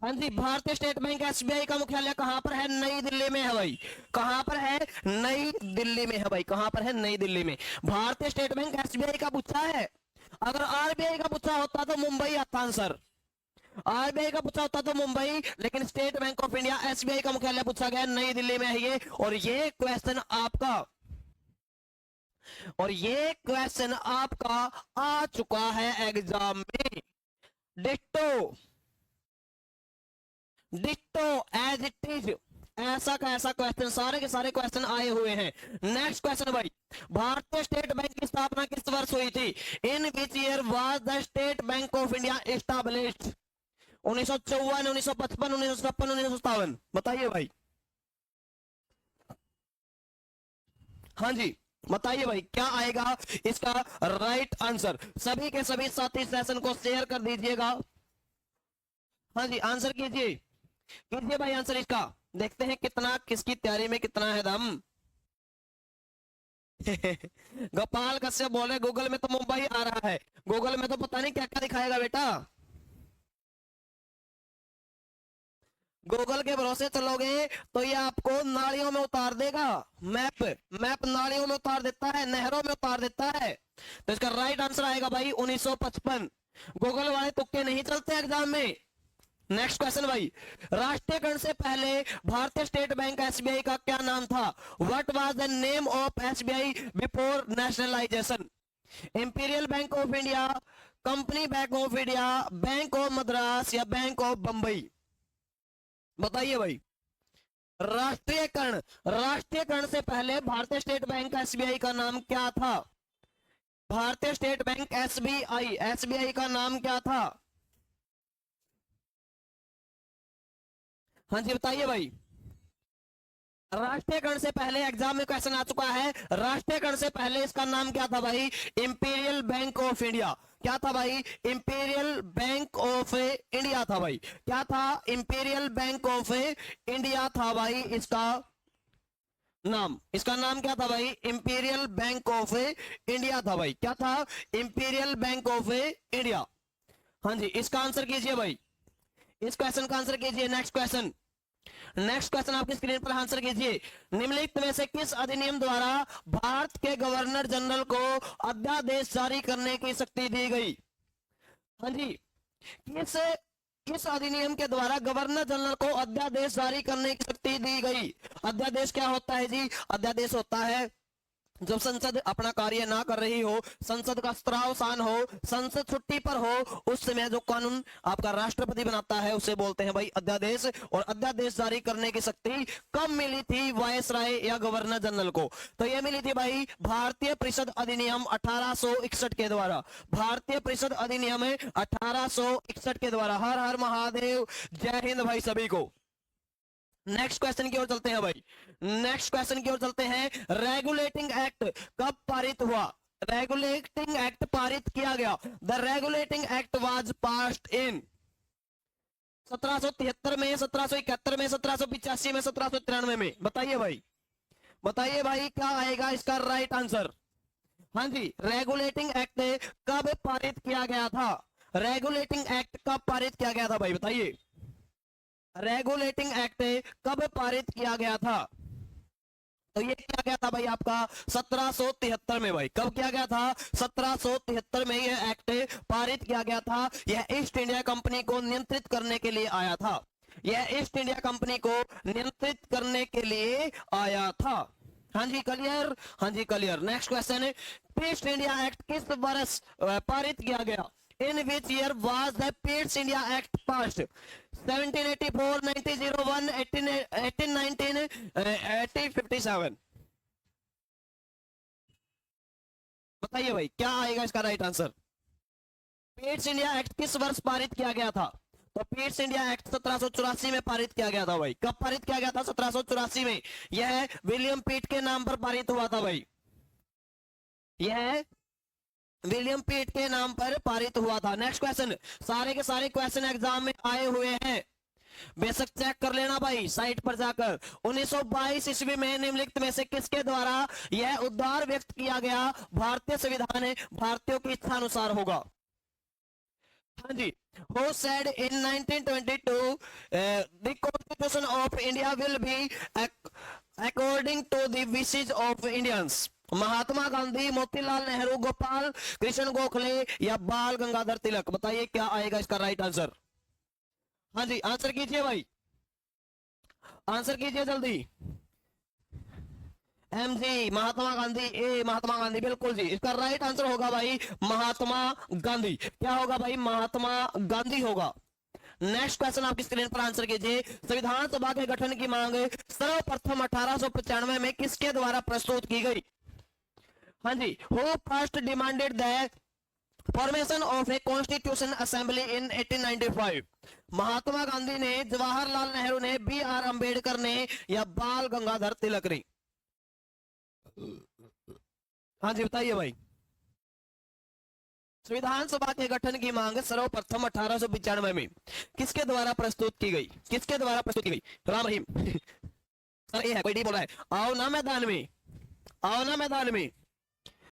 हाँ जी, भारतीय state bank SBI का मुख्यालय कहां पर है? नई दिल्ली में है भाई। कहां पर है? नई दिल्ली में है भाई। कहां पर है? नई दिल्ली में। भारतीय स्टेट बैंक एसबीआई का पूछा है। अगर आरबीआई का पूछा होता तो मुंबई आता आंसर। आरबीआई का पूछा होता तो मुंबई, लेकिन state Bank of India SBI का मुख्यालय पूछा गया, नई दिल्ली में है ये। और ये क्वेश्चन आपका आ चुका है एग्जाम में। Ditto, ditto as it is, ऐसा का ऐसा क्वेश्चन, सारे के सारे क्वेश्चन आए हुए हैं। नेक्स्ट क्वेश्चन भाई, भारतीय स्टेट बैंक की स्थापना किस वर्ष हुई थी? In which year was the State Bank of India established? 1954, 1955, 1956, 1957? बताइए भाई। हाँ जी, बताइए भाई क्या आएगा इसका राइट आंसर। सभी के सभी साथी सेशन को शेयर कर दीजिएगा। हाँ जी, आंसर कीजिए, कीजिए भाई आंसर इसका। देखते हैं कितना, किसकी तैयारी में कितना है दम। गोपाल कश्यप बोले गूगल में तो मुंबई आ रहा है, गूगल में तो पता नहीं क्या क्या दिखाएगा बेटा। गूगल के भरोसे चलोगे तो ये आपको नालियों में उतार देगा। मैप मैप नालियों में उतार देता है, नहरों में उतार देता है। तो इसका राइट आंसर आएगा भाई 1955। गूगल वाले तुक्के नहीं चलते एग्जाम में। नेक्स्ट क्वेश्चन भाई, राष्ट्रीयकरण से पहले भारतीय स्टेट बैंक एसबीआई का क्या नाम था? What was the name of SBI before nationalisation? Imperial bank of India, company bank of India, bank of Madras या बैंक ऑफ बंबई? बताइए भाई। राष्ट्रीयकरण से पहले भारतीय स्टेट बैंक एसबीआई का नाम क्या था? भारतीय स्टेट बैंक एसबीआई, एसबीआई का नाम क्या था? हाँ जी बताइए भाई। राष्ट्रीयकरण से पहले एग्जाम में क्वेश्चन आ चुका है, राष्ट्रीयकरण से पहले इसका नाम क्या था भाई? Imperial bank of India. क्या था भाई? इंपीरियल बैंक ऑफ इंडिया था भाई। क्या था? इंपीरियल बैंक ऑफ इंडिया था भाई इसका नाम। इसका नाम क्या था भाई? इंपीरियल बैंक ऑफ इंडिया था भाई। क्या था? Imperial bank of India. हाँ जी, इसका आंसर कीजिए भाई, इस क्वेश्चन का आंसर कीजिए। नेक्स्ट क्वेश्चन, नेक्स्ट क्वेश्चन आपकी स्क्रीन पर आंसर कीजिए। निम्नलिखित में से किस अधिनियम द्वारा भारत के गवर्नर जनरल को अध्यादेश जारी करने की शक्ति दी गई? हाँ जी, किस किस अधिनियम के द्वारा गवर्नर जनरल को अध्यादेश जारी करने की शक्ति दी गई? अध्यादेश क्या होता है जी? अध्यादेश होता है जब संसद अपना कार्य ना कर रही हो, संसद का स्त्रावसान हो, संसद छुट्टी पर हो, उस समय जो कानून आपका राष्ट्रपति बनाता है उसे बोलते हैं भाई अध्यादेश। और अध्यादेश जारी करने की शक्ति कब मिली थी वायसराय या गवर्नर जनरल को? तो यह मिली थी भाई भारतीय परिषद अधिनियम 1861 के द्वारा। भारतीय परिषद अधिनियम 1861 के द्वारा। हर हर महादेव, जय हिंद भाई सभी को। नेक्स्ट क्वेश्चन की ओर चलते हैं भाई, नेक्स्ट क्वेश्चन की ओर चलते हैं। रेगुलेटिंग एक्ट कब पारित हुआ? रेगुलेटिंग एक्ट पारित किया गया। The regulating act was passed in 1773 में, 1771 में, 1785 में, 1793 में? बताइए भाई, बताइए भाई क्या आएगा इसका राइट आंसर। हाँ जी, रेगुलेटिंग एक्ट कब पारित किया गया था? रेगुलेटिंग एक्ट कब पारित किया गया था भाई बताइए। रेगुलेटिंग एक्ट कब पारित किया गया था? तो ये किया गया था भाई आपका 1773 में भाई। कब किया गया था? 1773 में यह एक्ट पारित किया गया था। यह ईस्ट इंडिया कंपनी को नियंत्रित करने के लिए आया था। यह ईस्ट इंडिया कंपनी को नियंत्रित करने के लिए आया था। हाँ जी क्लियर, हाँ जी क्लियर। नेक्स्ट क्वेश्चन है, ईस्ट इंडिया एक्ट किस वर्ष पारित किया गया? In which year was the Peace India Act passed? 1784, 1901, 1819, 1857? बताइए भाई क्या आएगा इसका right answer. Peace India act किस वर्ष पारित किया गया था? तो पीस इंडिया एक्ट 1784 में पारित किया गया था भाई। कब पारित किया गया था? 1784 में। यह विलियम पीट के नाम पर पारित हुआ था भाई। यह विलियम पीट के नाम पर पारित हुआ था। नेक्स्ट क्वेश्चन, सारे के सारे क्वेश्चन एग्जाम में आए हुए हैं, बेशक चेक कर लेना भाई साइट पर जाकर। 1922 ईस्वी में निम्नलिखित में से किसके द्वारा यह उद्गार व्यक्त किया गया? भारतीय संविधान भारतीयों की इच्छा अनुसार होगा। हाँ जी, who said in 1922 the constitution of India will be according to the wishes of Indians? Mahatma Gandhi, Motilal Nehru, Gopal Krishna Gokhale या बाल गंगाधर तिलक? बताइए क्या आएगा इसका राइट आंसर। हाँ जी, आंसर कीजिए भाई, आंसर कीजिए जल्दी। एमजी महात्मा गांधी, ए महात्मा गांधी, बिल्कुल जी, इसका राइट आंसर होगा भाई महात्मा गांधी। क्या होगा भाई? महात्मा गांधी होगा। नेक्स्ट क्वेश्चन आपकी स्क्रीन पर आंसर कीजिए। संविधान सभा के गठन की मांग सर्वप्रथम 1895 में किसके द्वारा प्रस्तुत की गई? हाँ जी, who first demanded the formation of a constituent assembly in 1895? Mahatma Gandhi ने, जवाहरलाल नेहरू ने, बी आर अंबेडकर ने या बाल गंगाधर तिलक ने? हाँ जी बताइए भाई। संविधान सभा के गठन की मांग सर्वप्रथम 1895 में किसके द्वारा प्रस्तुत की गई? किसके द्वारा प्रस्तुत की गई? राम रहीम। सर ये है, कोई डी बोल रहा है। आओ ना मैदान में, आओ ना मैदान में।